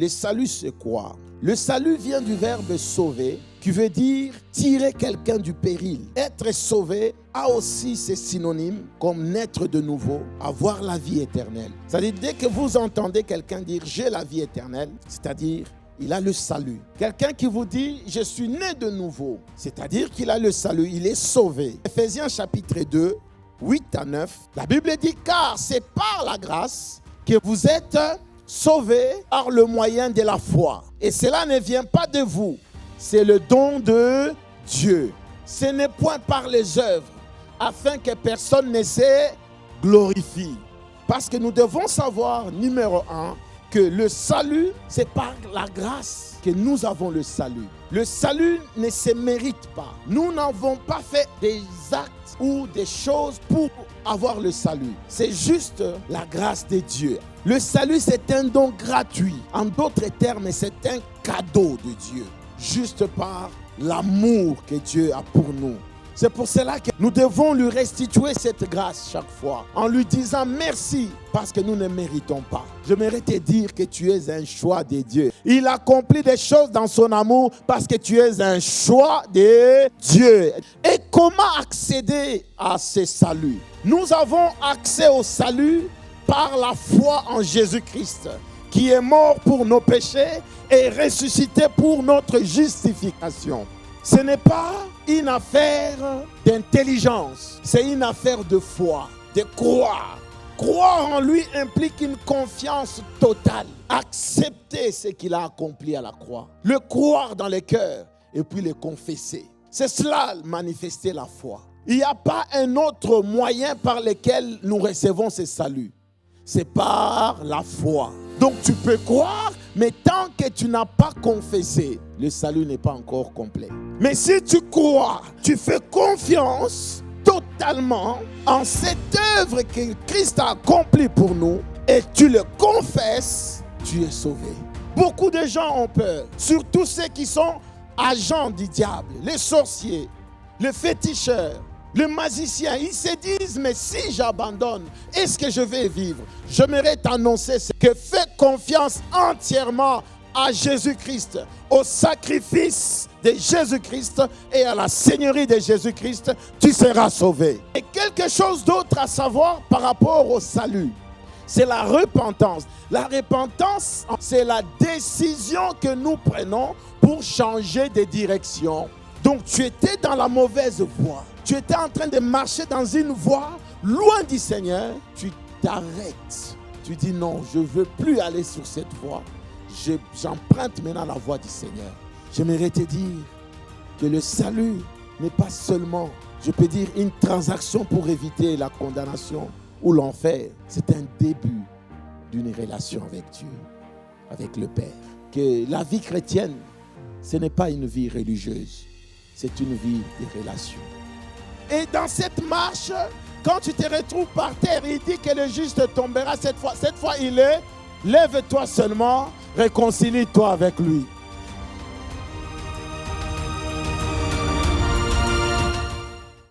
Le salut, c'est quoi? Le salut vient du verbe sauver, qui veut dire tirer quelqu'un du péril. Être sauvé a aussi ses synonymes comme naître de nouveau, avoir la vie éternelle. C'est-à-dire, dès que vous entendez quelqu'un dire « j'ai la vie éternelle », c'est-à-dire il a le salut. Quelqu'un qui vous dit « je suis né de nouveau », c'est-à-dire qu'il a le salut, il est sauvé. Ephésiens chapitre 2, 8 à 9, la Bible dit « car c'est par la grâce que vous êtes sauvés par le moyen de la foi. Et cela ne vient pas de vous, c'est le don de Dieu. Ce n'est point par les œuvres, afin que personne ne se glorifie. » Parce que nous devons savoir, numéro 1, que le salut, c'est par la grâce que nous avons le salut. Le salut ne se mérite pas. Nous n'avons pas fait des actes ou des choses pour avoir le salut. C'est juste la grâce de Dieu. Le salut, c'est un don gratuit. En d'autres termes, c'est un cadeau de Dieu. Juste par l'amour que Dieu a pour nous. C'est pour cela que nous devons lui restituer cette grâce chaque fois, en lui disant merci, parce que nous ne méritons pas. J'aimerais te dire que tu es un choix de Dieu. Il accomplit des choses dans son amour parce que tu es un choix de Dieu. Et comment accéder à ce salut? Nous avons accès au salut par la foi en Jésus-Christ, qui est mort pour nos péchés et ressuscité pour notre justification. Ce n'est pas une affaire d'intelligence, c'est une affaire de foi, de croire. Croire en lui implique une confiance totale. Accepter ce qu'il a accompli à la croix. Le croire dans le cœur et puis le confesser. C'est cela, manifester la foi. Il n'y a pas un autre moyen par lequel nous recevons ce salut. C'est par la foi. Donc tu peux croire, mais tant que tu n'as pas confessé, le salut n'est pas encore complet. Mais si tu crois, tu fais confiance totalement en cette œuvre que Christ a accomplie pour nous et tu le confesses, tu es sauvé. Beaucoup de gens ont peur, surtout ceux qui sont agents du diable, les sorciers, les féticheurs, les magiciens. Ils se disent, mais si j'abandonne, est-ce que je vais vivre? J'aimerais t'annoncer que fais confiance entièrement à Jésus-Christ, au sacrifice de Jésus-Christ et à la seigneurie de Jésus-Christ, tu seras sauvé. Et quelque chose d'autre à savoir par rapport au salut, c'est la repentance. La repentance, c'est la décision que nous prenons pour changer de direction. Donc tu étais dans la mauvaise voie. Tu étais en train de marcher dans une voie loin du Seigneur. Tu t'arrêtes. Tu dis non, je ne veux plus aller sur cette voie. J'emprunte maintenant la voie du Seigneur. J'aimerais te dire que le salut n'est pas seulement, je peux dire, une transaction pour éviter la condamnation ou l'enfer. C'est un début d'une relation avec Dieu, avec le Père. Que la vie chrétienne, ce n'est pas une vie religieuse, c'est une vie de relation. Et dans cette marche, quand tu te retrouves par terre, il dit que le juste tombera cette fois. Cette fois, il est, lève-toi seulement, réconcilie-toi avec lui.